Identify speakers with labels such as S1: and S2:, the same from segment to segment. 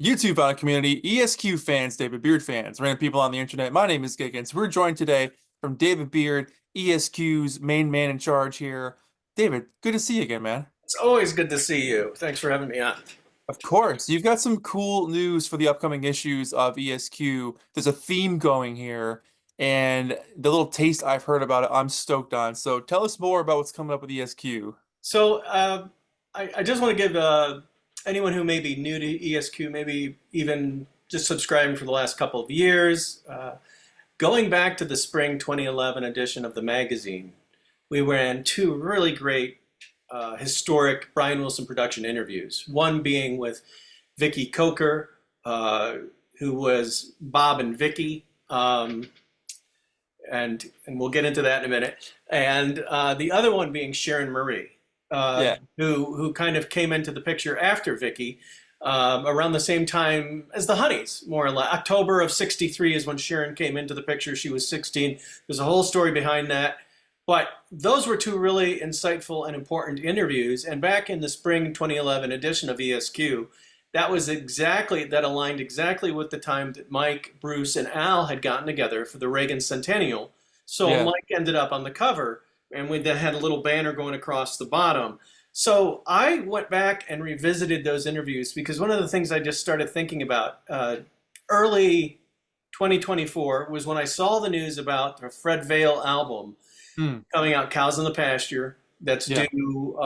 S1: YouTube community, ESQ fans, David Beard fans, random people on the internet. My name is Giggens. We're joined today from David Beard, ESQ's main man in charge here. David, good to see you again, man.
S2: It's always good to see you. Thanks for having me on.
S1: Of course, you've got some cool news for the upcoming issues of ESQ. There's a theme going here, and the little taste I've heard about it, I'm stoked on. So tell us more about what's coming up with ESQ.
S2: So I just want to give anyone who may be new to ESQ, maybe even just subscribing for the last couple of years, going back to the spring 2011 edition of the magazine, we ran two really great historic Brian Wilson production interviews. One being with Vicky Coker, who was Bob and Vicky, and we'll get into that in a minute. And the other one being Sharon Marie,
S1: Yeah,
S2: who kind of came into the picture after Vicky, around the same time as the Honeys, more or less. October of '63 is when Sharon came into the picture. She was 16. There's a whole story behind that. But those were two really insightful and important interviews. And back in the spring 2011 edition of ESQ, that aligned exactly with the time that Mike, Bruce, and Al had gotten together for the Reagan Centennial. So
S1: yeah.
S2: Mike ended up on the cover, and we then had a little banner going across the bottom. So I went back and revisited those interviews because one of the things I just started thinking about early 2024 was when I saw the news about the Fred Vale album
S1: Hmm.
S2: coming out, Cows in the Pasture, that's
S1: Yeah.
S2: due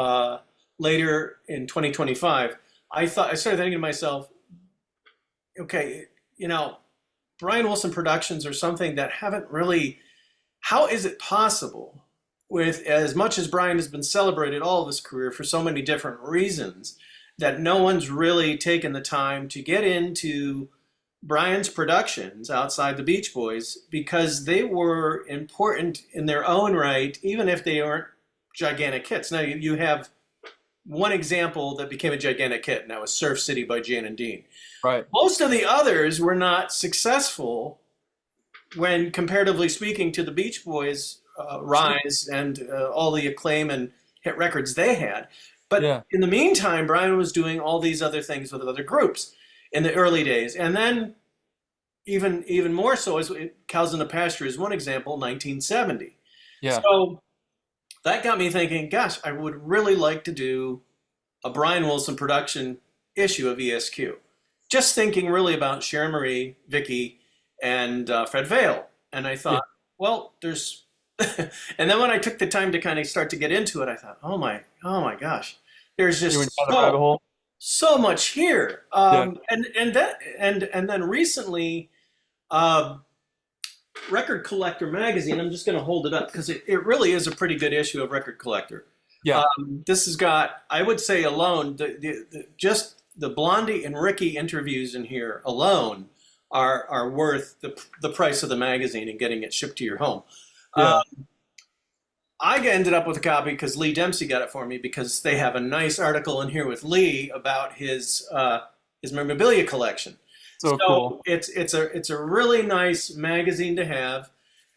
S2: later in 2025. I started thinking to myself, okay, Brian Wilson Productions are something that haven't really, how is it possible with as much as Brian has been celebrated all of his career for so many different reasons that no one's really taken the time to get into Brian's productions outside the Beach Boys because they were important in their own right, even if they aren't gigantic hits. Now you have one example that became a gigantic hit, and that was Surf City by Jan and Dean.
S1: Right.
S2: Most of the others were not successful when, comparatively speaking, to the Beach Boys' rise and all the acclaim and hit records they had. But
S1: Yeah.
S2: in the meantime, Brian was doing all these other things with other groups in the early days. And then even more so, as Cows in the Pasture is one example, 1970.
S1: Yeah.
S2: So that got me thinking, gosh, I would really like to do a Brian Wilson production issue of ESQ. Just thinking really about Sharon Marie, Vicky, and Fred Vale. And I
S1: Yeah.
S2: thought, well, there's, and then when I took the time to kind of start to get into it, I thought, oh my gosh, there's
S1: You
S2: just
S1: went down the rabbit hole.
S2: so much here.
S1: Yeah.
S2: And then recently, uh, Record Collector magazine. I'm just going to hold it up because it really is a pretty good issue of Record Collector.
S1: Yeah.
S2: This has got, I would say, alone, just the Blondie and Ricky interviews in here alone are worth the price of the magazine and getting it shipped to your home.
S1: Yeah.
S2: I ended up with a copy because Lee Dempsey got it for me because they have a nice article in here with Lee about his memorabilia collection.
S1: So
S2: So
S1: cool.
S2: it's a really nice magazine to have,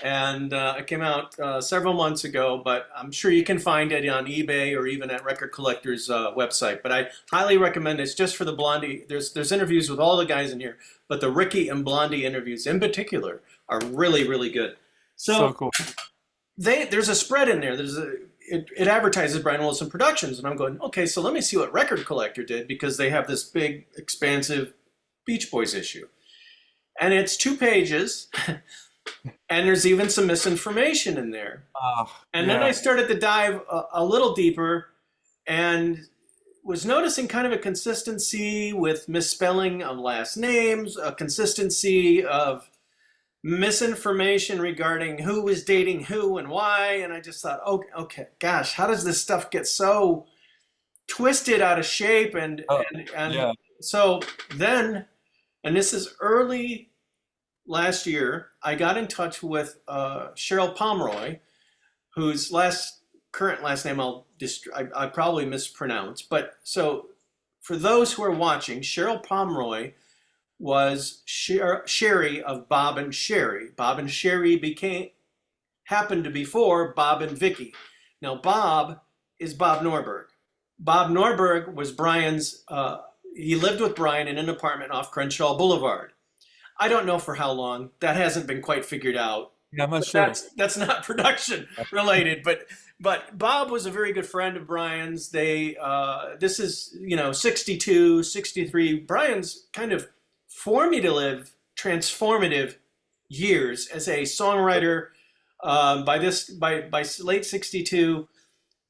S2: and it came out several months ago. But I'm sure you can find it on eBay or even at Record Collector's website. But I highly recommend it. It's just for the Blondie. There's interviews with all the guys in here, but the Ricky and Blondie interviews in particular are really really good.
S1: So
S2: So
S1: cool.
S2: there's a spread in there. It advertises Brian Wilson Productions, and I'm going, okay, so let me see what Record Collector did because they have this big expansive Beach Boys issue. And it's 2 pages, and there's even some misinformation in there. And then I
S1: Yeah.
S2: started to dive a little deeper and was noticing kind of a consistency with misspelling of last names, a consistency of misinformation regarding who was dating who and why. And I just thought, okay, gosh, how does this stuff get so twisted out of shape?
S1: Oh,
S2: And
S1: yeah.
S2: so then, and this is early last year, I got in touch with Cheryl Pomeroy, whose current last name I probably mispronounce. But so for those who are watching, Cheryl Pomeroy was Sherry of Bob and Sherry. Bob and Sherry happened to be before Bob and Vicky. Now Bob is Bob Norberg. Bob Norberg was Brian's he lived with Brian in an apartment off Crenshaw Boulevard. I don't know for how long. That hasn't been quite figured out.
S1: Yeah, I'm not
S2: But
S1: sure.
S2: that's not production related. But Bob was a very good friend of Brian's. This is 62, 63. Brian's kind of transformative years as a songwriter. By late 62,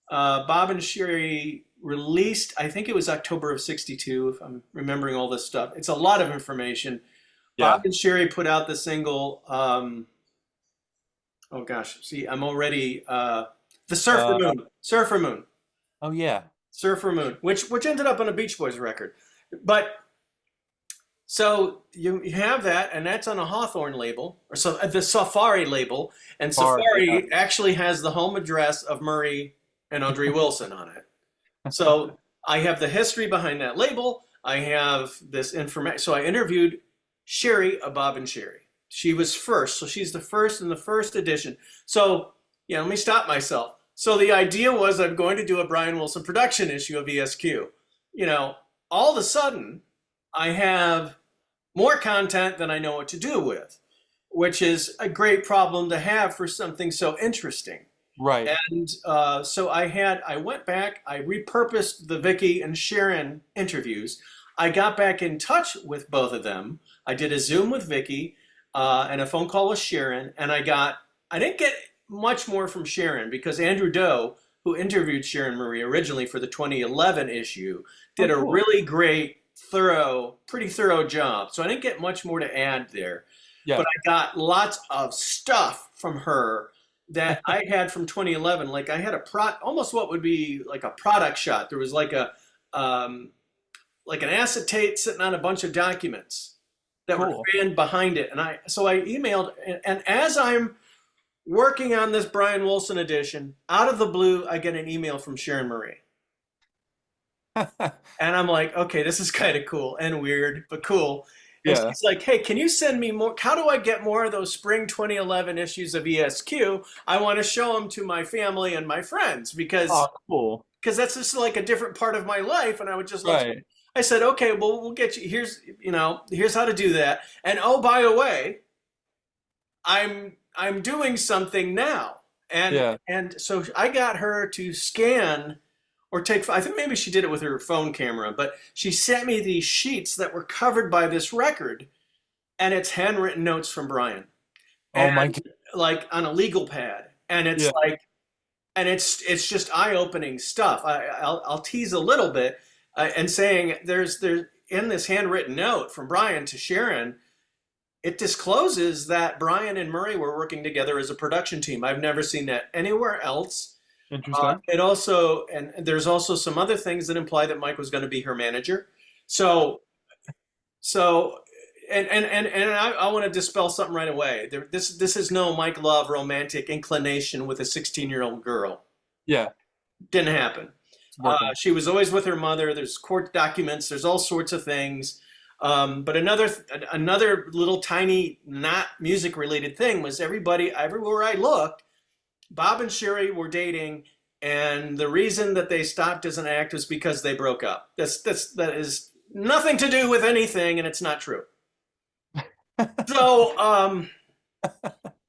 S2: Bob and Sherry released, I think it was October of 62, if I'm remembering all this stuff. It's a lot of information. Bob
S1: Yeah.
S2: and Sherry put out the single, oh gosh, see, I'm already, the Surfer
S1: Uh,
S2: Moon, Surfer Moon,
S1: oh yeah.
S2: Surfer Moon, which ended up on a Beach Boys record. But so you have that, and that's on a Hawthorne label, or so the Safari label, and
S1: Hard. Yeah.
S2: Safari actually has the home address of Murray and Audrey Wilson on it. So I have the history behind that label. I have this information. So I interviewed Sherry of Bob and Sherry. She was first, so she's the first in the first edition. So yeah, let me stop myself. So the idea was I'm going to do a Brian Wilson production issue of ESQ. All of a sudden, I have more content than I know what to do with, which is a great problem to have for something so interesting.
S1: Right.
S2: And so I went back, I repurposed the Vicky and Sharon interviews. I got back in touch with both of them. I did a Zoom with Vicky and a phone call with Sharon, and I didn't get much more from Sharon because Andrew Doe, who interviewed Sharon Marie originally for the 2011 issue, did
S1: Oh,
S2: a
S1: cool.
S2: really great, pretty thorough job. So I didn't get much more to add there.
S1: Yeah.
S2: But I got lots of stuff from her that I had from 2011. Like I had almost what would be like a product shot. There was like an acetate sitting on a bunch of documents that were
S1: Cool.
S2: fanned behind it. And I emailed, and as I'm working on this Brian Wilson edition, out of the blue, I get an email from Sharon Marie. And I'm like, okay, this is kind of cool and weird, but cool. And
S1: Yeah.
S2: she's like, hey, can you send me more? How do I get more of those spring 2011 issues of ESQ? I want to show them to my family and my friends because
S1: Oh, cool.
S2: that's just like a different part of my life. And I would just love to.
S1: Right.
S2: I said, okay, well, we'll get you. Here's how to do that. And oh, by the way, I'm doing something now.
S1: Yeah.
S2: And so I got her to scan or take, I think maybe she did it with her phone camera, but she sent me these sheets that were covered by this record, and it's handwritten notes from Brian.
S1: Oh my
S2: And
S1: God.
S2: like on a legal pad. And it's
S1: Yeah.
S2: like, and it's just eye-opening stuff. I'll tease a little bit and saying there's in this handwritten note from Brian to Sharon, it discloses that Brian and Murray were working together as a production team. I've never seen that anywhere else.
S1: Interesting.
S2: It also, and there's also some other things that imply that Mike was going to be her manager. So, and I want to dispel something right away. This is no Mike Love romantic inclination with a 16-year-old girl.
S1: Yeah.
S2: Didn't happen.
S1: It's working.
S2: She was always with her mother. There's court documents. There's all sorts of things. But another little tiny, not music related thing was everywhere I looked, Bob and Sherry were dating, and the reason that they stopped as an act was because they broke up. That is nothing to do with anything, and it's not true. So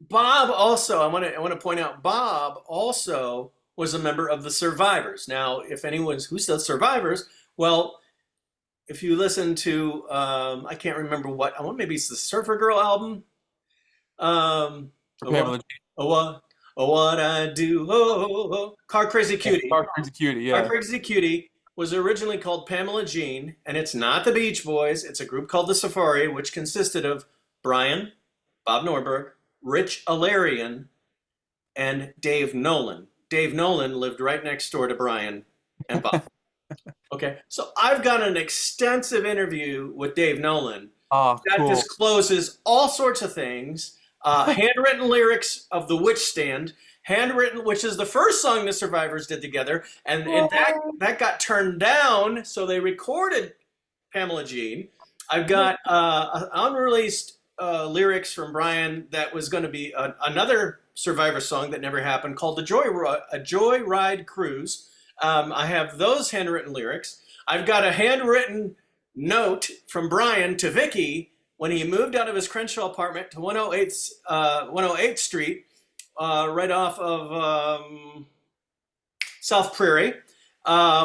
S2: Bob also, I want to point out, Bob also was a member of the Survivors. Now, if who's the Survivors? Well, if you listen to, I can't remember maybe it's the Surfer Girl album.
S1: Pamela
S2: What I do, Car Crazy Cutie.
S1: Car Crazy Cutie.
S2: Car
S1: Yeah.
S2: Crazy Cutie was originally called Pamela Jean, and it's not the Beach Boys. It's a group called the Safari, which consisted of Brian, Bob Norberg, Rich Alarian, and Dave Nolan. Dave Nolan lived right next door to Brian and Bob. Okay, so I've got an extensive interview with Dave Nolan
S1: Oh,
S2: that
S1: cool.
S2: discloses all sorts of things. Handwritten lyrics of The Witch Stand, which is the first song the Survivors did together, and that got turned down, so they recorded Pamela Jean. I've got unreleased lyrics from Brian that was going to be another Survivor song that never happened called A Joyride Cruise. I have those handwritten lyrics. I've got a handwritten note from Brian to Vicky when he moved out of his Crenshaw apartment to 108th Street, right off of South Prairie,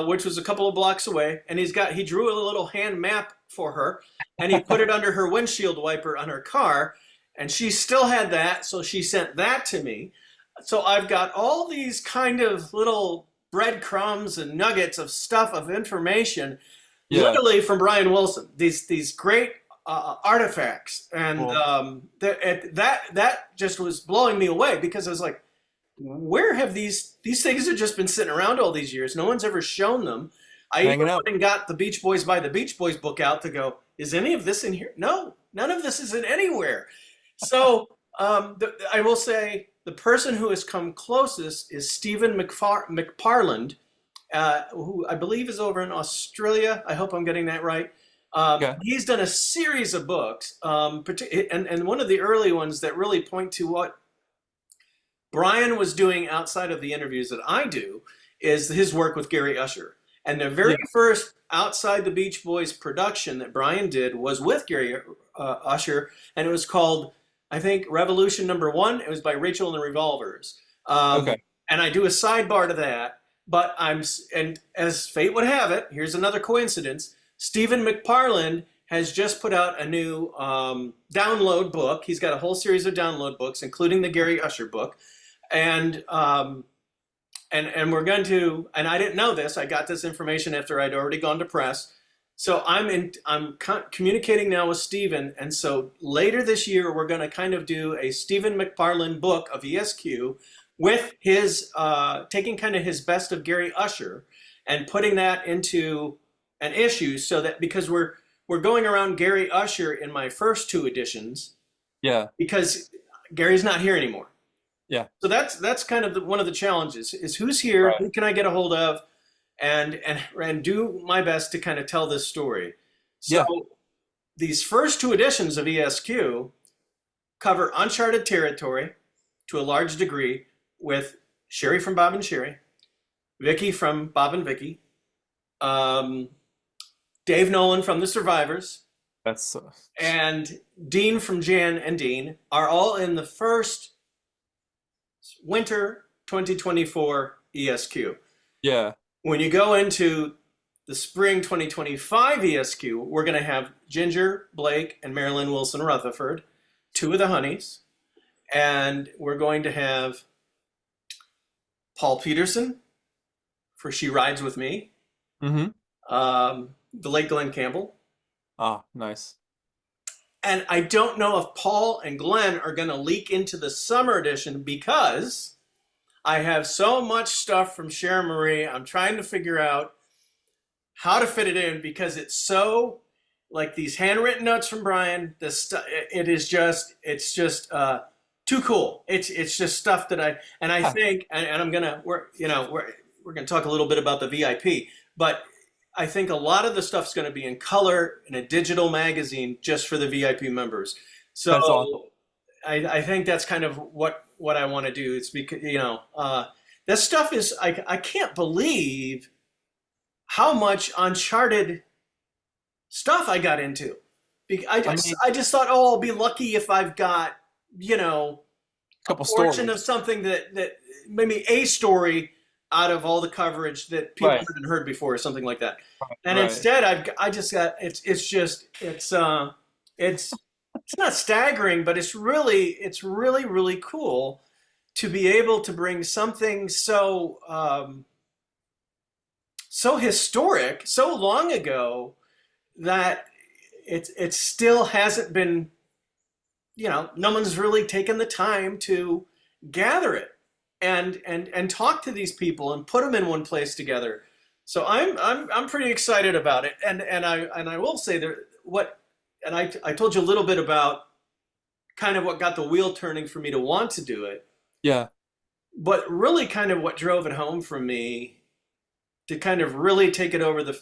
S2: which was a couple of blocks away. And he drew a little hand map for her, and he put it under her windshield wiper on her car, and she still had that, so she sent that to me. So I've got all these kind of little breadcrumbs and nuggets of stuff of information,
S1: Yeah.
S2: literally from Brian Wilson. These great artifacts, and
S1: Cool.
S2: that just was blowing me away, because I was like, where have these things have just been sitting around all these years? No one's ever shown them. I even
S1: Hanging out.
S2: went and got the Beach Boys by the Beach Boys book out to go, is any of this in here? No, none of this is in anywhere. So I will say the person who has come closest is Stephen McParland, who I believe is over in Australia. I hope I'm getting that right.
S1: Okay.
S2: He's done a series of books, and one of the early ones that really point to what Brian was doing outside of the interviews that I do is his work with Gary Usher. And the very
S1: Yeah.
S2: first Outside the Beach Boys production that Brian did was with Gary Usher, and it was called, I think, Revolution Number One. It was by Rachel and the Revolvers.
S1: Okay.
S2: And I do a sidebar to that, but and as fate would have it, here's another coincidence. Stephen McParland has just put out a new download book. He's got a whole series of download books, including the Gary Usher book. And we're going to, and I didn't know this. I got this information after I'd already gone to press. So I'm communicating now with Stephen, and so later this year we're going to kind of do a Stephen McParland book of ESQ with his taking kind of his best of Gary Usher and putting that into an issue, so that because we're going around Gary Usher in my first two editions,
S1: Yeah.
S2: because Gary's not here anymore.
S1: Yeah.
S2: So that's kind of one of the challenges is who's here,
S1: Right.
S2: who can I get a hold of, and do my best to kind of tell this story. So
S1: Yeah.
S2: these first two editions of ESQ cover uncharted territory to a large degree, with Sherry from Bob and Sherry, Vicky from Bob and Vicky, Dave Nolan from The Survivors,
S1: That's
S2: and Dean from Jan and Dean are all in the first winter 2024 ESQ.
S1: yeah.
S2: When you go into the spring 2025 ESQ, we're going to have Ginger, Blake, and Marilyn Wilson Rutherford, two of the honeys. And we're going to have Paul Peterson for She Rides With Me,
S1: Mm-hmm.
S2: the late Glenn Campbell.
S1: Ah, nice.
S2: And I don't know if Paul and Glenn are going to leak into the summer edition, because I have so much stuff from Sharon Marie. I'm trying to figure out how to fit it in, because it's so, like, these handwritten notes from Brian. It's just too cool. It's just stuff that I think, and I'm gonna we're gonna talk a little bit about the VIP, but I think a lot of the stuff's going to be in color in a digital magazine just for the VIP members. So
S1: That's awesome.
S2: I think that's kind of what I want to do. It's because, that stuff is, I can't believe how much uncharted stuff I got into. I just thought, oh, I'll be lucky if I've got, a
S1: Couple
S2: portion
S1: stories.
S2: of something that maybe a story out of all the coverage that people
S1: Right.
S2: haven't heard before, or something like that.
S1: Right.
S2: And
S1: Right.
S2: instead, I just got it's not staggering, but it's really cool to be able to bring something so historic, so long ago, that it still hasn't been, no one's really taken the time to gather it and talk to these people and put them in one place together. So I'm pretty excited about it, and I will say I told you a little bit about kind of what got the wheel turning for me to want to do it,
S1: Yeah.
S2: but really kind of what drove it home for me to kind of really take it over the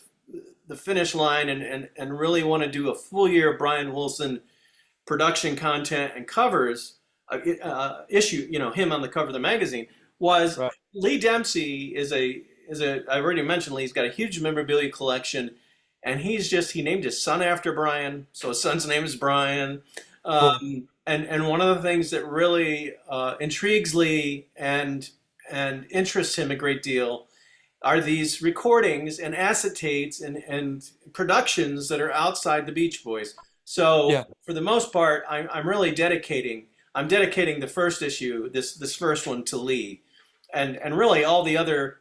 S2: finish line and really want to do a full year of Brian Wilson production content and covers issue, him on the cover of the magazine, was
S1: Right.
S2: Lee Dempsey is a, I've already mentioned Lee, he's got a huge memorabilia collection. and he named his son after Brian, so his son's name is Brian.
S1: Cool.
S2: And one of the things that really intrigues Lee and interests him a great deal are these recordings and acetates and productions that are outside the Beach Boys. So
S1: Yeah.
S2: for the most part, I'm really dedicating the first issue, this first one, to Lee, and really all the other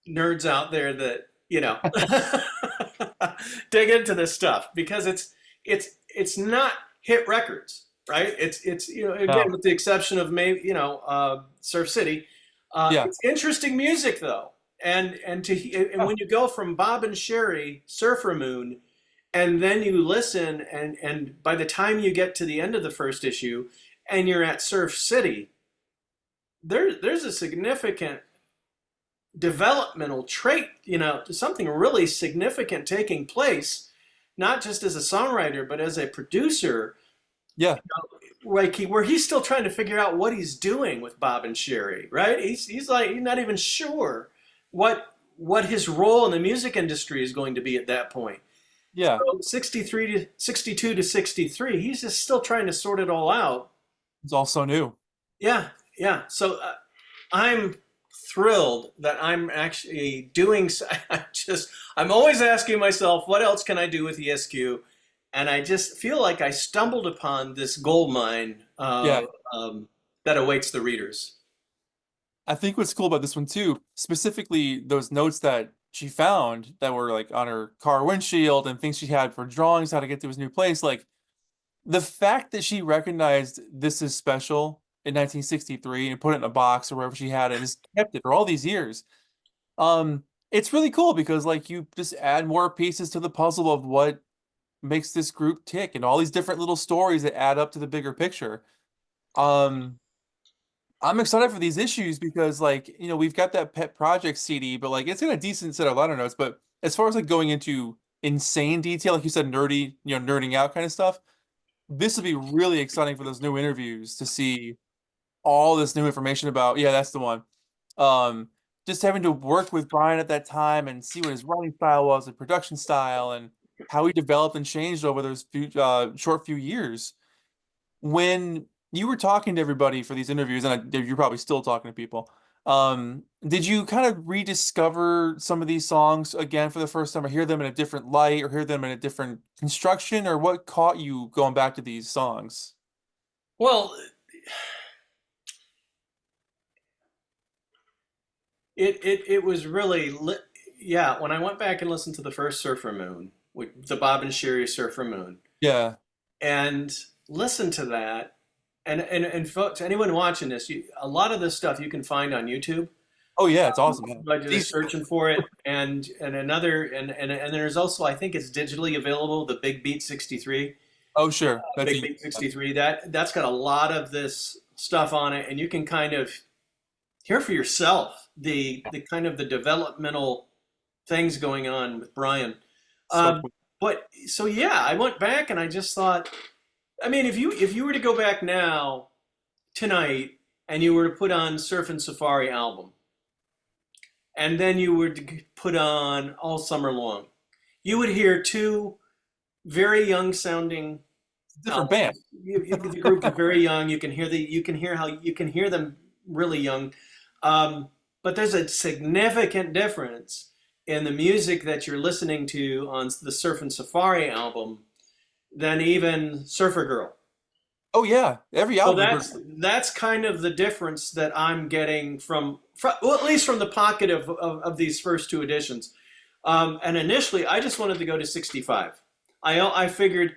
S2: nerds out there that dig into this stuff, because it's not hit records, right? It's again,
S1: No.
S2: with the exception of maybe Surf City.
S1: Yeah.
S2: It's interesting music though, and when you go from Bob and Sherry, Surfer Moon, and then you listen, and by the time you get to the end of the first issue, and you're at Surf City, there's a significant developmental trait, something really significant taking place, not just as a songwriter, but as a producer,
S1: Yeah.
S2: like where he's still trying to figure out what he's doing with Bob and Sherry, right? He's like, he's not even sure what his role in the music industry is going to be at that point.
S1: Yeah.
S2: So 63 to 62 to 63, he's just still trying to sort it all out.
S1: It's all so new.
S2: Yeah, yeah. So I'm thrilled that I'm actually doing. I'm always asking myself, what else can I do with ESQ? And I just feel like I stumbled upon this gold mine
S1: Yeah.
S2: that awaits the readers.
S1: I think what's cool about this one too, specifically those notes that she found that were like on her car windshield and things she had for drawings, how to get to his new place, like the fact that she recognized this is special in 1963 and put it in a box or wherever she had it and just kept it for all these years. It's really cool because like you just add more pieces to the puzzle of what makes this group tick and all these different little stories that add up to the bigger picture. Um, I'm excited for these issues because like, we've got that pet project CD, but like it's got a decent set of liner notes, but as far as like going into insane detail, like you said, nerdy, nerding out kind of stuff, this would be really exciting for those new interviews to see all this new information about, yeah, that's the one. Um, just having to work with Brian at that time and see what his writing style was and production style and how he developed and changed over those short few years. When you were talking to everybody for these interviews, and you're probably still talking to people, did you kind of rediscover some of these songs again for the first time, or hear them in a different light, or hear them in a different construction, or what caught you going back to these songs?
S2: Well, it was really yeah. When I went back and listened to the first Surfer Moon, with the Bob and Sherry Surfer Moon,
S1: Yeah.
S2: and listened to that, and folks, anyone watching this, a lot of this stuff you can find on YouTube
S1: Oh yeah, it's awesome, man.
S2: by just
S1: These,
S2: searching for it, and there's also, I think it's digitally available, the Big Beat 63.
S1: oh sure, that's
S2: Big
S1: easy.
S2: Beat 63, that's got a lot of this stuff on it, and you can kind of hear for yourself the kind of the developmental things going on with Brian.
S1: So
S2: Um,
S1: cool.
S2: but so yeah, I went back and I just thought, I mean, if you were to go back now tonight and you were to put on Surf and Safari album, and then you were to put on All Summer Long, you would hear two very young sounding
S1: It's a different band.
S2: albums. The group is very young. You can hear them really young. But there's a significant difference in the music that you're listening to on the Surf and Safari album than even Surfer Girl.
S1: Oh yeah, every
S2: So
S1: album.
S2: that's kind of the difference that I'm getting from well, at least from the pocket of these first two editions. And initially, I just wanted to go to 65. I figured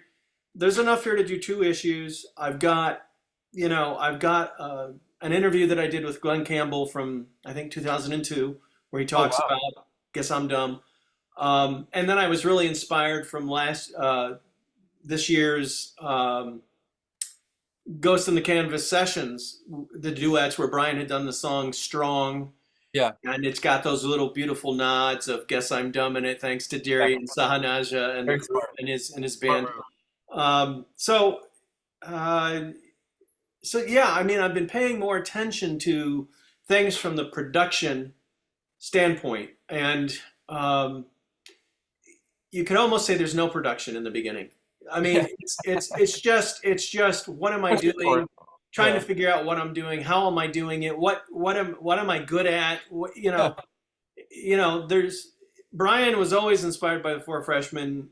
S2: there's enough here to do two issues. I've got an interview that I did with Glenn Campbell from I think 2002, where he
S1: Oh
S2: talks
S1: wow.
S2: about "Guess I'm Dumb," and then I was really inspired from this year's Ghost in the Canvas sessions, the duets where Brian had done the song "Strong."
S1: Yeah.
S2: And it's got those little beautiful nods of "Guess I'm Dumb" in it, thanks to
S1: Yeah.
S2: Darian Sahanaja and the
S1: Very
S2: group
S1: smart.
S2: and his
S1: Smart
S2: band.
S1: move.
S2: Um, so, uh, so yeah, I mean, I've been paying more attention to things from the production standpoint, and you could almost say there's no production in the beginning. I mean,
S1: Yeah,
S2: it's just what am I
S1: for sure.
S2: doing? Trying to
S1: Yeah,
S2: figure out what I'm doing. How am I doing it? What am I good at?
S1: yeah,
S2: There's Brian was always inspired by the Four Freshmen.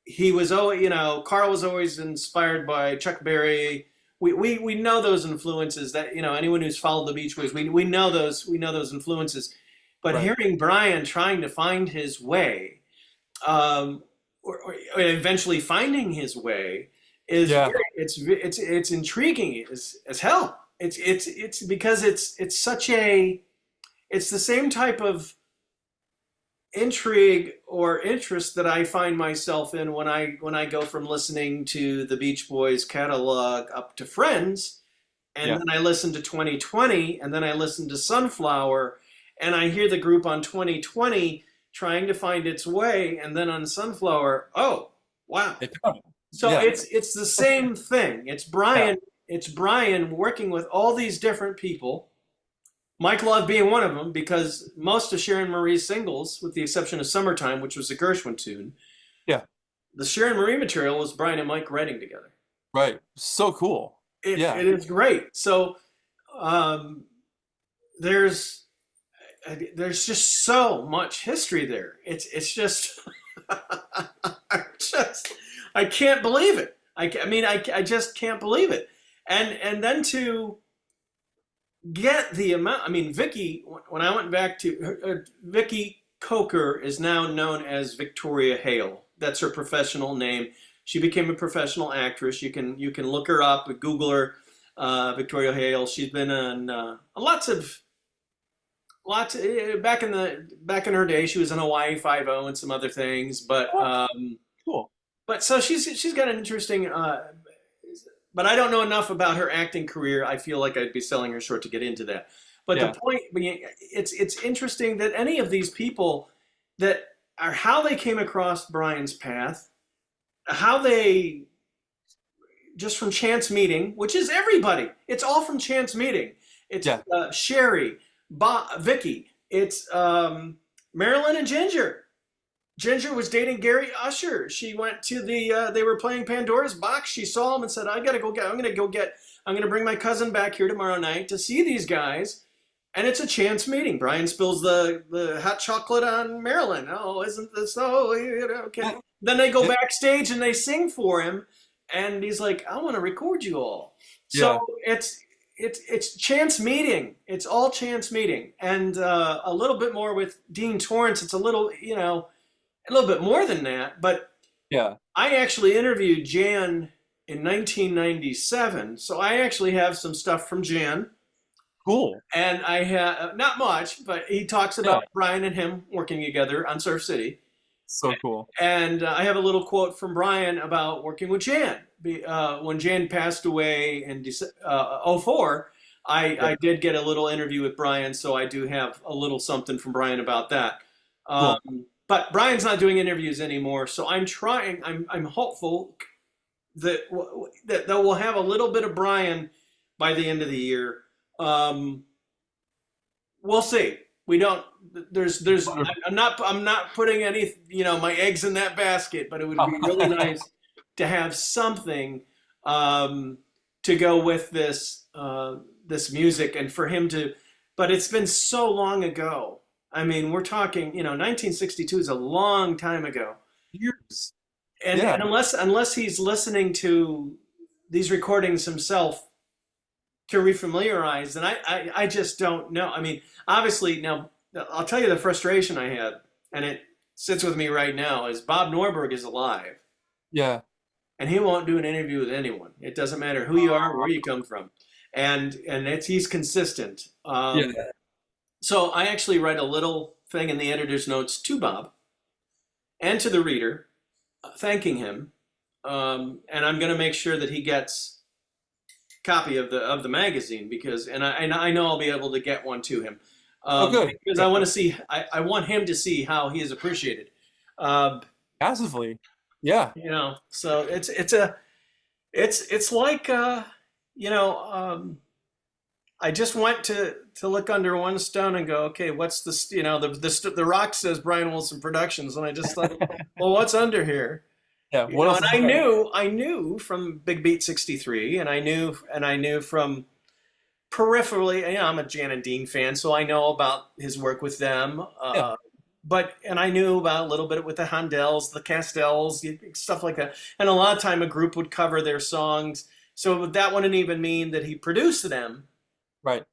S2: He was always, Carl was always inspired by Chuck Berry. We know those influences that, anyone who's followed the Beach Boys, we know those influences. But
S1: right.
S2: hearing Brian trying to find his way, um, or eventually finding his way, is
S1: Yeah,
S2: it's intriguing as hell. It's because it's such a it's the same type of intrigue or interest that I find myself in when I go from listening to the Beach Boys catalog up to Friends, and
S1: yeah,
S2: then I listen to 2020, and then I listen to Sunflower, and I hear the group on 2020 trying to find its way, and then on Sunflower, oh wow.
S1: they found it.
S2: So
S1: Yeah,
S2: it's the same thing.
S1: yeah,
S2: It's Brian working with all these different people, Mike Love being one of them, because most of Sharon Marie's singles, with the exception of Summertime, which was a Gershwin tune,
S1: yeah.
S2: the Sharon Marie material was Brian and Mike writing together.
S1: Right. So cool.
S2: It,
S1: Yeah,
S2: it is great. So um, there's there's just so much history there. It's just just I can't believe it. I just can't believe it. And then to get the amount. I mean, Vicky. When I went back to Vicky Coker is now known as Victoria Hale. That's her professional name. She became a professional actress. You can look her up, Google her, Victoria Hale. She's been on lots back in her day. She was in Hawaii Five O and some other things, but
S1: oh,
S2: um,
S1: cool.
S2: but so she's got an interesting. But I don't know enough about her acting career. I feel like I'd be selling her short to get into that. But the
S1: Yeah,
S2: point being, it's interesting that any of these people that are how they came across Brian's path, how they just from chance meeting, which is everybody. It's all from chance meeting. It's
S1: yeah.
S2: Sherry, Vicky. It's Marilyn and Ginger. Ginger was dating Gary Usher. She went to they were playing Pandora's Box. She saw him and said, I'm going to bring my cousin back here tomorrow night to see these guys. And it's a chance meeting. Brian spills the hot chocolate on Marilyn. Oh, isn't this so? Okay. Then they go
S1: Yep.
S2: backstage and they sing for him. And he's like, I want to record you all. So
S1: Yeah.
S2: it's chance meeting. It's all chance meeting. And a little bit more with Dean Torrance. It's a little bit more than that, but
S1: Yeah.
S2: I actually interviewed Jan in 1997, so I actually have some stuff from Jan,
S1: Cool.
S2: and I have not much, but he talks
S1: Yeah.
S2: about Brian and him working together on Surf City,
S1: So cool.
S2: and I have a little quote from Brian about working with Jan. When Jan passed away in '04,
S1: Yeah.
S2: I did get a little interview with Brian, so I do have a little something from Brian about that.
S1: Cool.
S2: But Brian's not doing interviews anymore, so I'm trying. I'm hopeful that that we'll have a little bit of Brian by the end of the year. Um, we'll see. We don't. I'm not putting any my eggs in that basket, but it would be really nice to have something um, to go with this music and for him to. But it's been so long ago. I mean, we're talking, 1962 is a long time ago.
S1: Years.
S2: And,
S1: Yeah.
S2: and unless he's listening to these recordings himself to refamiliarize, then I just don't know. I mean, obviously, now I'll tell you the frustration I had, and it sits with me right now, is Bob Norberg is alive,
S1: Yeah.
S2: and he won't do an interview with anyone. It doesn't matter who you are, where you come from, and he's consistent.
S1: Yeah.
S2: So I actually write a little thing in the editor's notes to Bob and to the reader, thanking him, and I'm going to make sure that he gets a copy of the magazine I know I'll be able to get one to him
S1: Oh, good.
S2: because I want to see I want him to see how he is appreciated. Uh,
S1: Massively. Yeah.
S2: so it's like you know. I just went to look under one stone and go, okay, what's this? You know, the rock says Brian Wilson Productions, and I just thought, well, what's under here?
S1: Yeah,
S2: You
S1: what
S2: know,
S1: else
S2: and
S1: is there?
S2: I knew from Big Beat '63, and I knew from peripherally. You know, I'm a Jan and Dean fan, so I know about his work with them.
S1: Yeah,
S2: But and I knew about a little bit with the Handels, the Castells, stuff like that. And a lot of time, a group would cover their songs, so that wouldn't even mean that he produced them.
S1: right.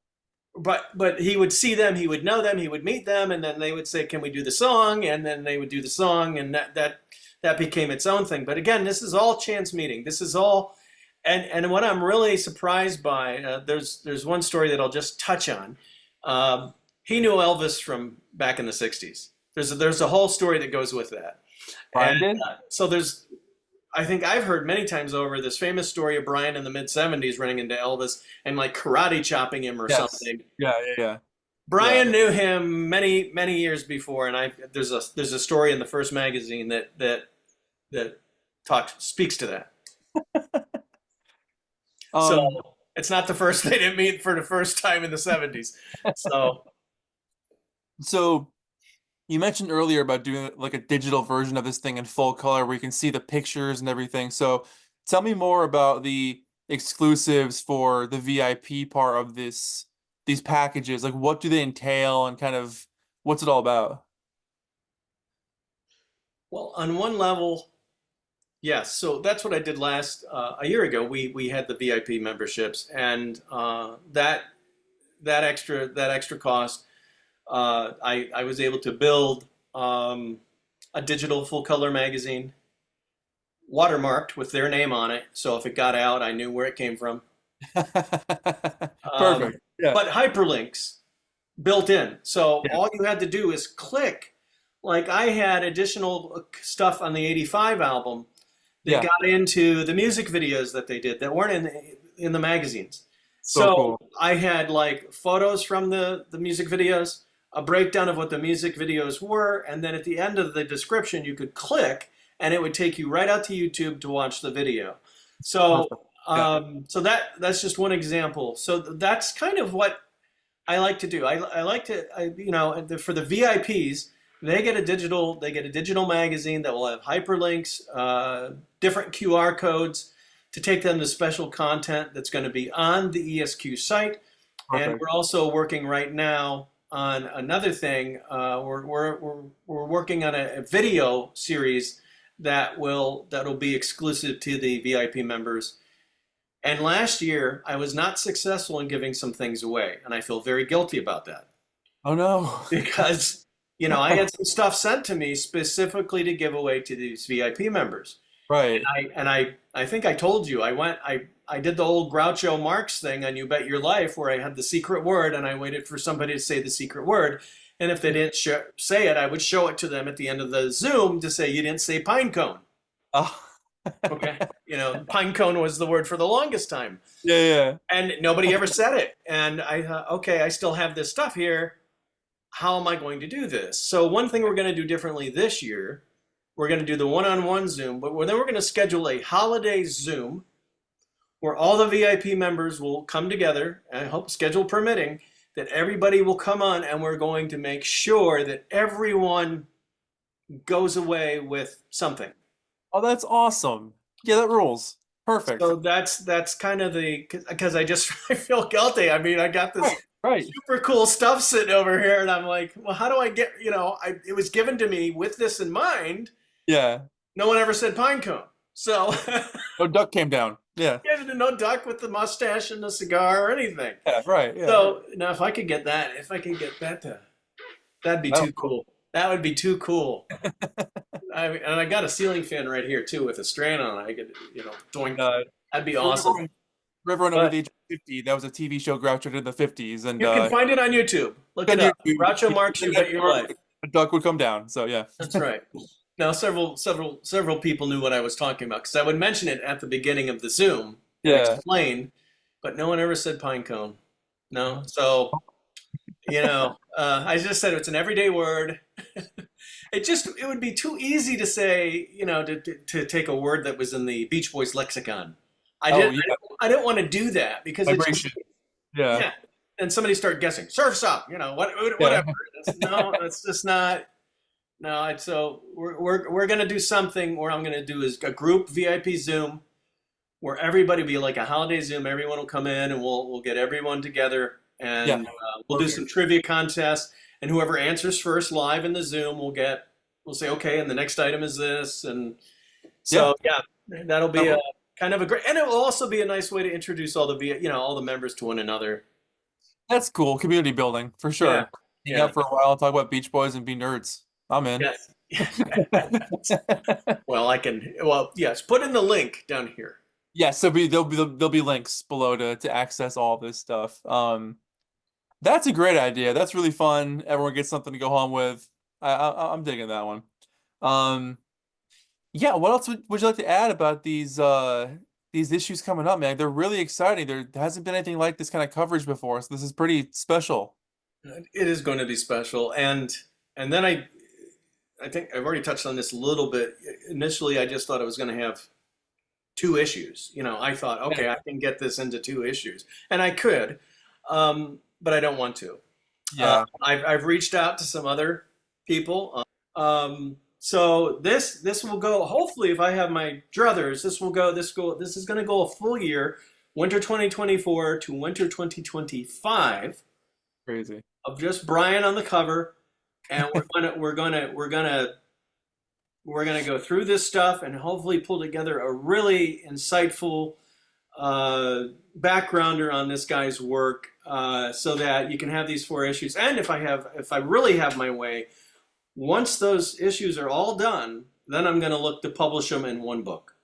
S2: But he would see them, he would know them, he would meet them, and then they would say, "Can we do the song?" And then they would do the song, and that became its own thing. But again, this is all chance meeting. This is all, and what I'm really surprised by, there's one story that I'll just touch on. He knew Elvis from back in the '60s. There's a whole story that goes with that,
S1: Brian
S2: and
S1: did?
S2: so there's. I think I've heard many times over this famous story of Brian in the mid '70s running into Elvis and like karate chopping him or
S1: Yes.
S2: something.
S1: Yeah, yeah, yeah. Yeah.
S2: Brian knew him many years before, and there's a story in the first magazine that speaks to that. So
S1: Um,
S2: it's not the first they didn't meet for the first time in the '70s. So
S1: so you mentioned earlier about doing like a digital version of this thing in full color where you can see the pictures and everything. So tell me more about the exclusives for the VIP part of these packages. Like what do they entail and kind of what's it all about?
S2: well, on one level, yes. So that's what I did last a year ago. We had the VIP memberships, and that extra cost, I was able to build a digital full color magazine, watermarked with their name on it. So if it got out, I knew where it came from.
S1: Perfect. Yeah.
S2: But hyperlinks built in. So
S1: Yeah.
S2: all you had to do is click. Like I had additional stuff on the '85 album that
S1: Yeah.
S2: got into the music videos that they did that weren't in the magazines.
S1: So
S2: So
S1: cool.
S2: I had like photos from the music videos, a breakdown of what the music videos were, and then at the end of the description, you could click and it would take you right out to YouTube to watch the video. So,
S1: Perfect. Yeah.
S2: so that's just one example. So that's kind of what I like to do. I like to, you know, for the VIPs, they get a digital magazine that will have hyperlinks, different QR codes to take them to special content that's going to be on the ESQ site. And
S1: Perfect.
S2: we're also working right now on another thing. We're working on a video series that'll be exclusive to the VIP members. And last year, I was not successful in giving some things away, and I feel very guilty about that
S1: Oh no.
S2: because you know I had some stuff sent to me specifically to give away to these VIP members.
S1: Right.
S2: I think I told you I did the old Groucho Marx thing on You Bet Your Life where I had the secret word and I waited for somebody to say the secret word, and if they didn't say it, I would show it to them at the end of the Zoom to say you didn't say pine cone.
S1: Oh.
S2: Okay, you know pine cone was the word for the longest time,
S1: Yeah, yeah.
S2: and nobody ever said it. And I thought, okay, I still have this stuff here. How am I going to do this? So one thing we're going to do differently this year, we're going to do the one-on-one Zoom, but then we're going to schedule a holiday Zoom where all the VIP members will come together, and I hope schedule permitting, that everybody will come on, and we're going to make sure that everyone goes away with something.
S1: Oh, that's awesome. Yeah, that rules. Perfect.
S2: So that's kind of because I just I feel guilty. I mean, I got this
S1: Right. Right.
S2: super cool stuff sitting over here, and I'm like, well, how do I get? You know, it was given to me with this in mind.
S1: Yeah.
S2: No one ever said pine cone, so
S1: No duck came down. Yeah.
S2: no duck with the mustache and the cigar or anything.
S1: Yeah, right. Yeah.
S2: So now, if I could get that'd be
S1: That'll
S2: too cool. That would be too cool. And I got a ceiling fan right here too with a strand on it. I could, you know, doink.
S1: uh
S2: That'd be
S1: for
S2: awesome.
S1: everyone under
S2: But
S1: the age of 50, that was a TV show Groucho did in the 50s. And
S2: you can find it on YouTube. Look
S1: on
S2: it up.
S1: YouTube,
S2: Groucho Marx,
S1: you
S2: You Bet Your Life.
S1: a duck would come down. So yeah.
S2: That's right. Now, several people knew what I was talking about because I would mention it at the beginning of the Zoom and
S1: Yeah.
S2: explain, but no one ever said pine cone. No, so you know, I just said it's an everyday word. It would be too easy to say, you know, to take a word that was in the Beach Boys lexicon.
S1: Oh yeah.
S2: I didn't want to do that because it's just,
S1: Vibration. Yeah.
S2: yeah. and somebody start guessing, surf's up,
S1: Yeah.
S2: whatever. No, it's just not. No, so we're gonna do something where I'm gonna do is a group VIP Zoom where everybody will be like a holiday Zoom. Everyone will come in and we'll get everyone together
S1: Yeah.
S2: and we'll do some trivia contests. And whoever answers first live in the Zoom we'll say, okay, and the next item is this. And
S1: Yeah.
S2: so, yeah, that'll
S1: That
S2: be a
S1: works.
S2: kind of a great, and it will also be a nice way to introduce all the members to one another.
S1: That's cool. Community building for
S2: Yeah,
S1: sure. Hang
S2: yeah,
S1: out for a while, talk about Beach Boys and be nerds. I'm in.
S2: yes. Well, yes, put in the link down here.
S1: Yes, there'll be links below to access all this stuff. That's a great idea. That's really fun. Everyone gets something to go home with. I'm digging that one. Um, yeah, what else would you like to add about these issues coming up, man? They're really exciting. There hasn't been anything like this kind of coverage before, so this is pretty special.
S2: It is going to be special, and then I think I've already touched on this a little bit. Initially, I just thought I was going to have two issues. I thought,
S1: Yeah.
S2: okay, I can get this into two issues, and I could, but I don't want to.
S1: Yeah.
S2: I've reached out to some other people. So this will go. Hopefully, if I have my druthers, This is going to go a full year, winter 2024 to winter 2025
S1: Crazy.
S2: of just Brian on the cover, and we're gonna go through this stuff and hopefully pull together a really insightful backgrounder on this guy's work, so that you can have these four issues. And if I really have my way, once those issues are all done, then I'm gonna look to publish them in one book.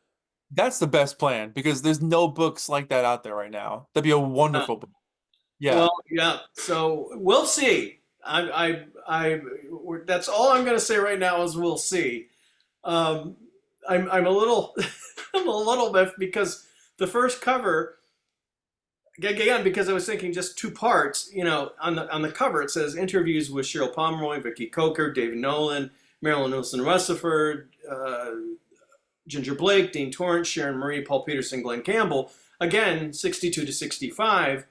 S1: That's the best plan because there's no books like that out there right now. That'd be a
S2: Uh,
S1: wonderful book. Yeah.
S2: well, yeah. So we'll see. That's all I'm gonna say right now is we'll see. Um, I'm a little I'm a little miffed because the first cover, again, because I was thinking just two parts. On the cover it says interviews with Cheryl Pomeroy, Vicky Coker, David Nolan, Marilyn Wilson Rutherford, Ginger Blake, Dean Torrance, Sharon Marie, Paul Peterson, Glenn Campbell. Again, 62 to 65.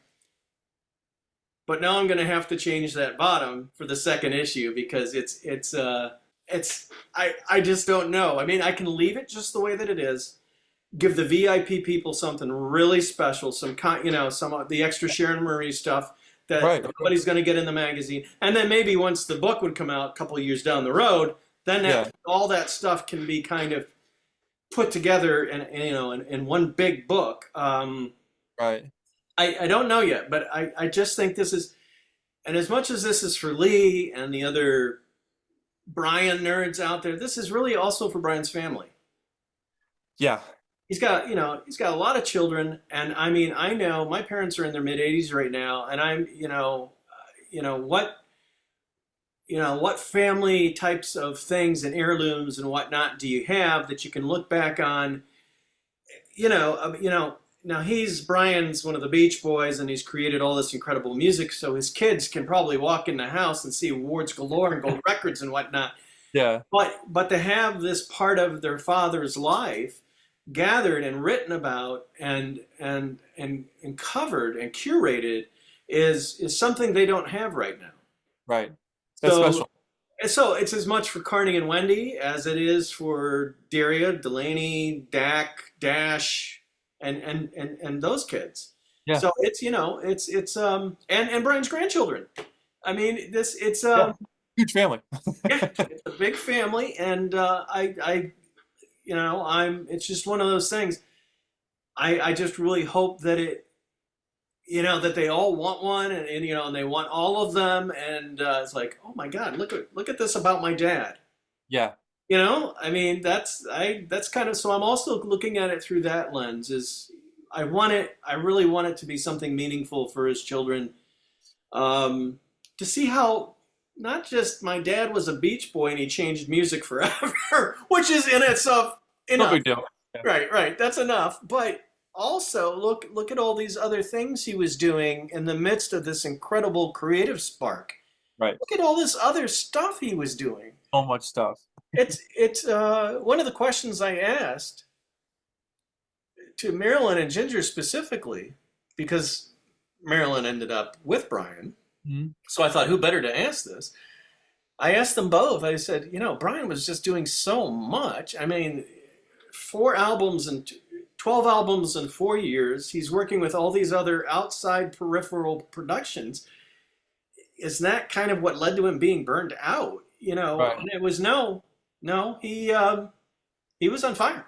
S2: But now I'm going to have to change that bottom for the second issue because I just don't know. I mean, I can leave it just the way that it is. Give the VIP people something really special, some of the extra Sharon Marie stuff that
S1: Right.
S2: nobody's going to get in the magazine, and then maybe once the book would come out a couple of years down the road, then
S1: Yeah.
S2: all that stuff can be kind of put together in one big book.
S1: Right.
S2: I don't know yet, but I just think this is, and as much as this is for Lee and the other Brian nerds out there, this is really also for Brian's family.
S1: Yeah.
S2: He's got a lot of children, and I mean, I know my parents are in their mid 80s right now, and I'm, what family types of things and heirlooms and whatnot do you have that you can look back on? Now Brian's one of the Beach Boys, and he's created all this incredible music, so his kids can probably walk in the house and see awards galore and gold records and whatnot.
S1: Yeah.
S2: But to have this part of their father's life gathered and written about and covered and curated is something they don't have right now.
S1: Right. That's
S2: So
S1: special.
S2: so it's as much for Carney and Wendy as it is for Daria, Delaney, Dak, Dash, and those kids.
S1: Yeah.
S2: So and Brian's grandchildren. I mean,
S1: Yeah. Huge family.
S2: yeah, it's a big family, and it's just one of those things. I just really hope that that they all want one, and they want all of them, and it's like, oh my God, look at this about my dad.
S1: Yeah.
S2: I mean, that's kind of, so I'm also looking at it through that lens. I really want it to be something meaningful for his children, to see how not just my dad was a Beach Boy and he changed music forever, which is in itself
S1: No
S2: enough.
S1: big deal. Yeah.
S2: Right, that's enough. But also look at all these other things he was doing in the midst of this incredible creative spark.
S1: Right.
S2: Look at all this other stuff he was doing.
S1: So much stuff.
S2: It's one of the questions I asked to Marilyn and Ginger specifically, because Marilyn ended up with Brian.
S1: Mhm.
S2: So I thought, who better to ask this? I asked them both. I said, Brian was just doing so much. I mean, 4 albums and 12 albums in 4 years. He's working with all these other outside peripheral productions. Is that kind of what led to him being burned out?
S1: Right.
S2: And it was no. He was on fire.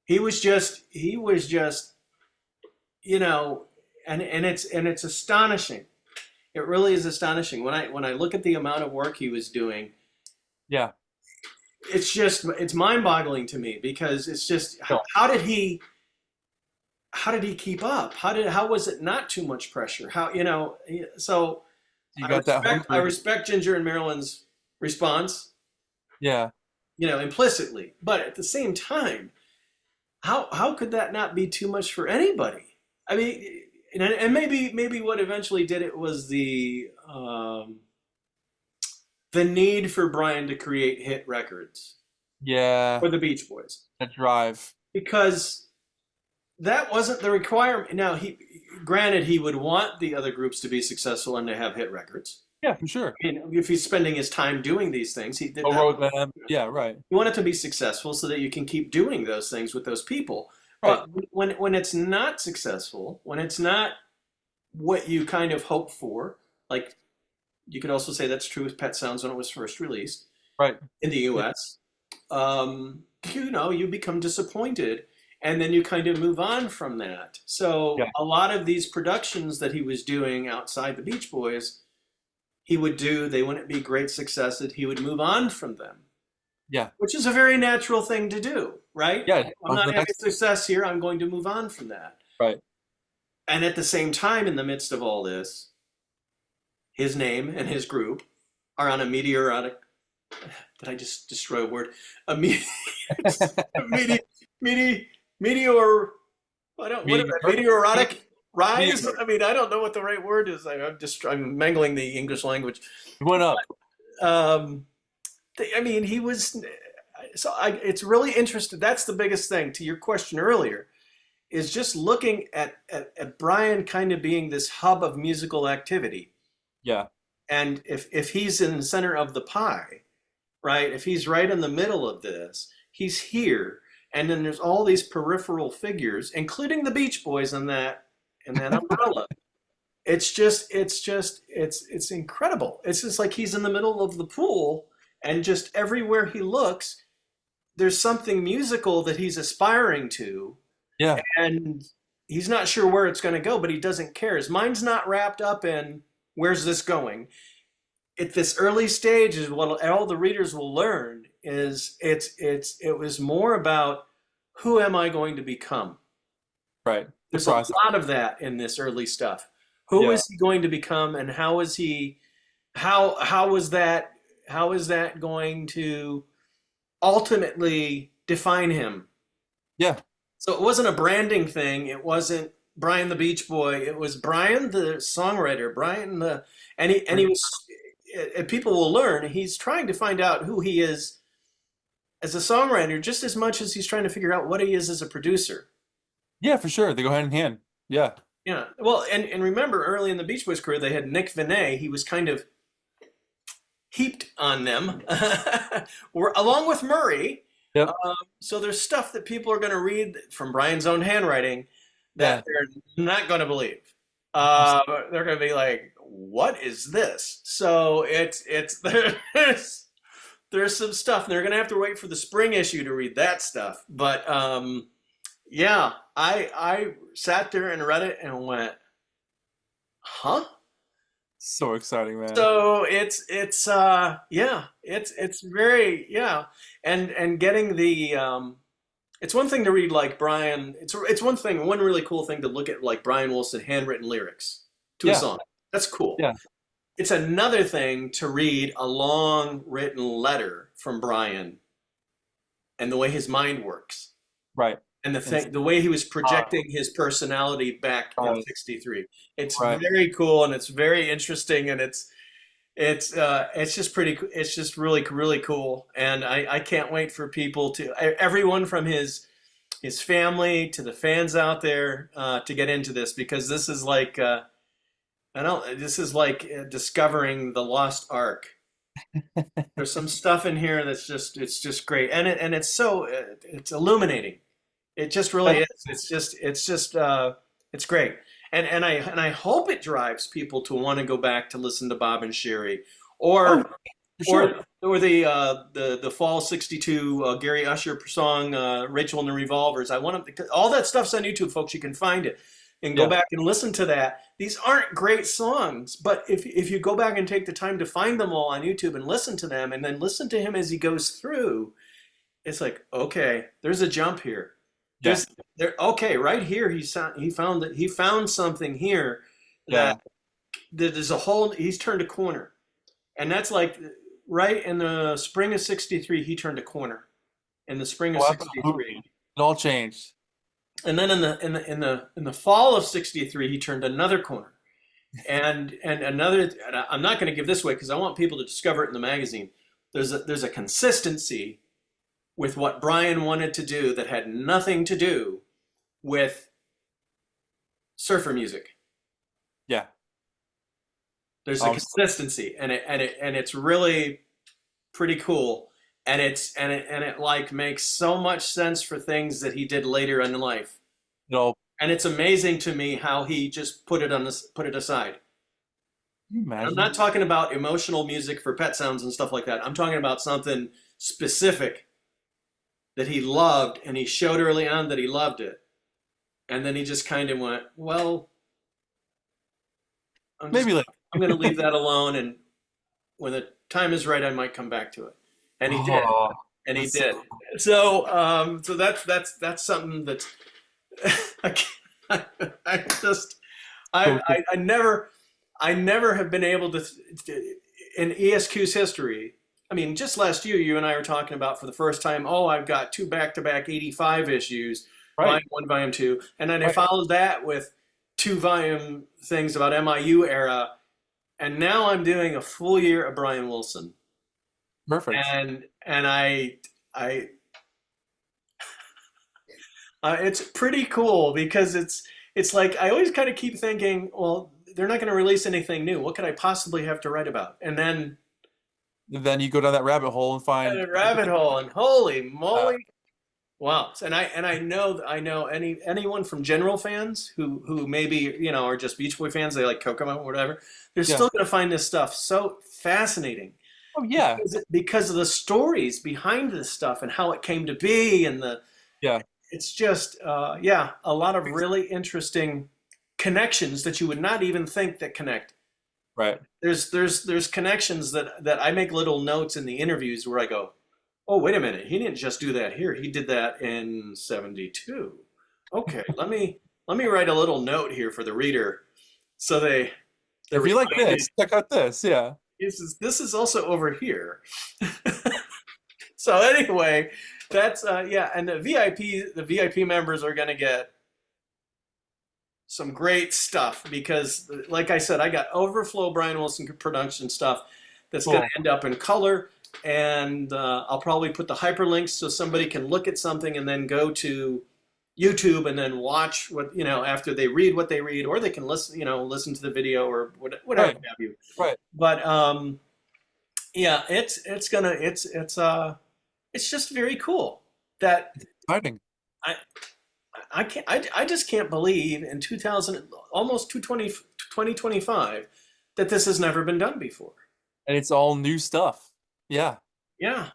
S2: He was just, and it's astonishing. It really is astonishing when I look at the amount of work he was doing.
S1: Yeah.
S2: It's mind-boggling to me because it's just
S1: Yeah.
S2: how did he keep up? How was it not too much pressure? So
S1: You got that
S2: I
S1: 100.
S2: respect Ginger and Marilyn's response,
S1: Yeah.
S2: implicitly, but at the same time, how could that not be too much for anybody? I mean, and maybe what eventually did it was the need for Brian to create hit records
S1: Yeah.
S2: for the Beach Boys,
S1: That drive.
S2: because that wasn't the requirement. Now, granted, he would want the other groups to be successful and to have hit records.
S1: Yeah, for sure.
S2: I mean, if he's spending his time doing these things, he did
S1: Or
S2: that.
S1: wrote them. Yeah, right.
S2: You want it to be successful so that you can keep doing those things with those people.
S1: Right.
S2: But when it's not successful, when it's not what you kind of hope for, like you could also say that's true with Pet Sounds when it was first released
S1: Right.
S2: in the U.S. You become disappointed, and then you kind of move on from that. So
S1: Yeah.
S2: a lot of these productions that he was doing outside the Beach Boys, he would do. They wouldn't be great successes. He would move on from them,
S1: Yeah.
S2: which is a very natural thing to do, right?
S1: Yeah.
S2: I'm not having success here. I'm going to move on from that.
S1: Right.
S2: And at the same time, in the midst of all this, his name and his group are on a meteoric. Did I just destroy a word? A meteor. I don't. What is that? Meteoric rise. I mean, I don't know what the right word is. I'm mangling the English language.
S1: It went up.
S2: He was. It's really interesting. That's the biggest thing to your question earlier, is just looking at Brian kind of being this hub of musical activity.
S1: Yeah.
S2: And if he's in the center of the pie, right? If he's right in the middle of this, he's here. And then there's all these peripheral figures, including the Beach Boys in that umbrella. It's incredible. It's just like he's in the middle of the pool, and just everywhere he looks, there's something musical that he's aspiring to.
S1: Yeah.
S2: And he's not sure where it's going to go, but he doesn't care. His mind's not wrapped up in where's this going. At this early stage is what all the readers will learn is it was more about who am I going to become?
S1: Right.
S2: There's a lot of that in this early stuff. Who is he going to become, and how is that going to ultimately define him?
S1: Yeah.
S2: So it wasn't a branding thing. It wasn't Brian the Beach Boy. It was Brian the songwriter. He was. And people will learn he's trying to find out who he is as a songwriter just as much as he's trying to figure out what he is as a producer.
S1: Yeah, for sure. They go hand in hand. Yeah.
S2: Yeah. Well, and remember early in the Beach Boys career, they had Nick Vinay. He was kind of heaped on them, along with Murray.
S1: Yep.
S2: So there's stuff that people are going to read from Brian's own handwriting that they're not going to believe. They're going to be like, what is this? So there's some stuff. They're going to have to wait for the spring issue to read that stuff. But I sat there and read it and went, huh?
S1: So exciting, man.
S2: So it's very, and getting the it's one thing to read like Brian. It's one really cool thing to look at like Brian Wilson handwritten lyrics to a song. That's cool.
S1: Yeah.
S2: It's another thing to read a long written letter from Brian and the way his mind works.
S1: Right.
S2: And the way he was projecting his personality back in '63. It's very cool, and it's very interesting, and it's just pretty. It's just really, really cool, and I can't wait for people everyone from his family to the fans out there to get into this, because this is like I don't. This is like discovering the lost ark. There's some stuff in here that's just it's just great, and it's so it's illuminating. It just really is. It's great. And I hope it drives people to want to go back to listen to Bob and Sherry,
S1: Oh,
S2: or
S1: for
S2: or
S1: sure.
S2: or the Fall '62 Gary Usher song Rachel and the Revolvers. I want to all that stuff's on YouTube, folks. You can find it and go
S1: Yeah.
S2: back and listen to that. These aren't great songs, but if you go back and take the time to find them all on YouTube and listen to them, and then listen to him as he goes through, it's like, okay, there's a jump here.
S1: Yeah.
S2: There's there okay, right here he found something here that
S1: Yeah.
S2: that is a whole he's turned a corner. And that's like right in the spring of '63 he turned a corner. In the spring of
S1: Oh,
S2: '63.
S1: absolutely. It all changed.
S2: And then in the fall of '63 he turned another corner. And another and I'm not going to give this away because I want people to discover it in the magazine. There's a consistency with what Brian wanted to do that had nothing to do with surfer music.
S1: Yeah.
S2: There's a
S1: Um,
S2: consistency, and it's really pretty cool, and it like makes so much sense for things that he did later in life.
S1: it all.
S2: And it's amazing to me how he just put it aside.
S1: Can you
S2: I'm not
S1: imagine?
S2: talking about emotional music for pet sounds and stuff like that. I'm talking about something specific that he loved, and he showed early on that he loved it, and then he just kind of went, well, I'm just
S1: Maybe like.
S2: I'm going to leave that alone, and when the time is right, I might come back to it. And he did,
S1: Oh,
S2: and he
S1: that's
S2: did.
S1: so
S2: So that's something that's I, can't, I just
S1: so cool.
S2: I never have been able to in ESQ's history. I mean, just last year, you and I were talking about for the first time. Oh, I've got two back-to-back '85 issues,
S1: Right.
S2: Volume One, Volume Two, and then I
S1: Right.
S2: followed that with two volume things about MIU era, and now I'm doing a full year of Brian Wilson,
S1: Perfect.
S2: and I it's pretty cool because it's like I always kind of keep thinking, well, they're not going to release anything new. What could I possibly have to write about? And then
S1: Then you go down that rabbit hole and find.
S2: a rabbit hole, and holy
S1: Uh,
S2: moly, wow! And I know anyone from General fans who maybe are just Beach Boy fans. They like Kokomo or whatever. They're
S1: yeah.
S2: still going to find this stuff so fascinating
S1: Oh yeah.
S2: because of the stories behind this stuff and how it came to be, and
S1: Yeah.
S2: it's just yeah, a lot of really interesting connections that you would not even think that connect.
S1: Right.
S2: There's connections that I make little notes in the interviews where I go, oh, wait a minute, he didn't just do that here, he did that in '72. Okay, let me write a little note here for the reader so they're
S1: If you like
S2: reminded.
S1: this, check out this. Yeah.
S2: This is also over here. So anyway, that's yeah, and the VIP members are gonna get some great stuff because, like I said, I got overflow Brian Wilson production stuff that's going to
S1: Cool.
S2: end up in color, and I'll probably put the hyperlinks so somebody can look at something and then go to YouTube and then watch what after they read what they read, or they can listen to the video or whatever
S1: Right.
S2: have you.
S1: Right.
S2: But yeah, it's just very cool that
S1: Exciting.
S2: I I can't. I just can't believe in 2000, almost 2025, that this has never been done before.
S1: And it's all new stuff. Yeah.
S2: Yeah.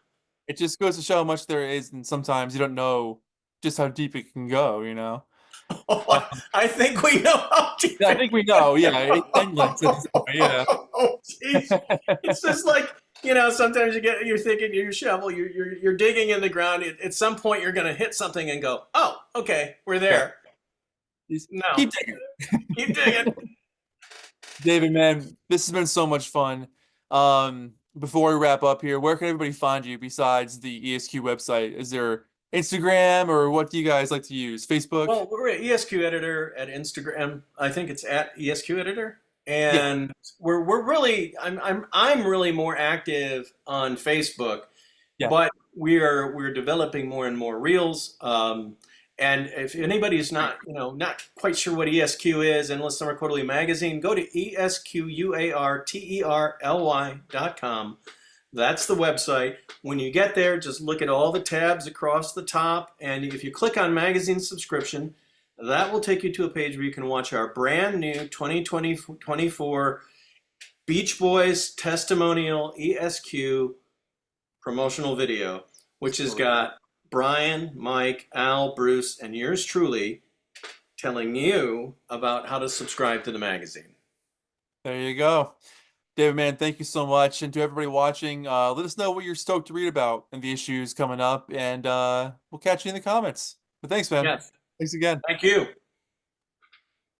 S1: It just goes to show how much there is, and sometimes you don't know just how deep it can go, you know?
S2: Oh,
S1: Um,
S2: I think we know how deep
S1: yeah, I
S2: it
S1: think we know. Yeah, it's endless at this point. Yeah.
S2: Oh, geez. It's just like sometimes you're thinking your shovel, you're digging in the ground. At some point, you're going to hit something and go, oh, okay, we're
S1: Yeah.
S2: there.
S1: Just
S2: No,
S1: keep digging.
S2: keep digging.
S1: David, man, this has been so much fun. Before we wrap up here, where can everybody find you besides the ESQ website? Is there Instagram, or what do you guys like to use? Facebook?
S2: Well, we're at ESQ Editor at Instagram. I think it's at ESQ Editor,
S1: Yeah,
S2: and we're really I'm really more active on Facebook,
S1: yeah,
S2: but we're developing more and more reels. And if anybody's not, not quite sure what ESQ is, Endless Summer Quarterly Magazine, go to ESQUARTERLY.com. That's the website. When you get there, just look at all the tabs across the top. And if you click on magazine subscription, that will take you to a page where you can watch our brand new 2024 Beach Boys testimonial ESQ promotional video, which has got Brian, Mike, Al, Bruce, and yours truly telling you about how to subscribe to the magazine.
S1: There you go. David, man, thank you so much. And to everybody watching, let us know what you're stoked to read about and the issues coming up, and we'll catch you in the comments. But thanks, man.
S2: Yes.
S1: Thanks again.
S2: Thank you.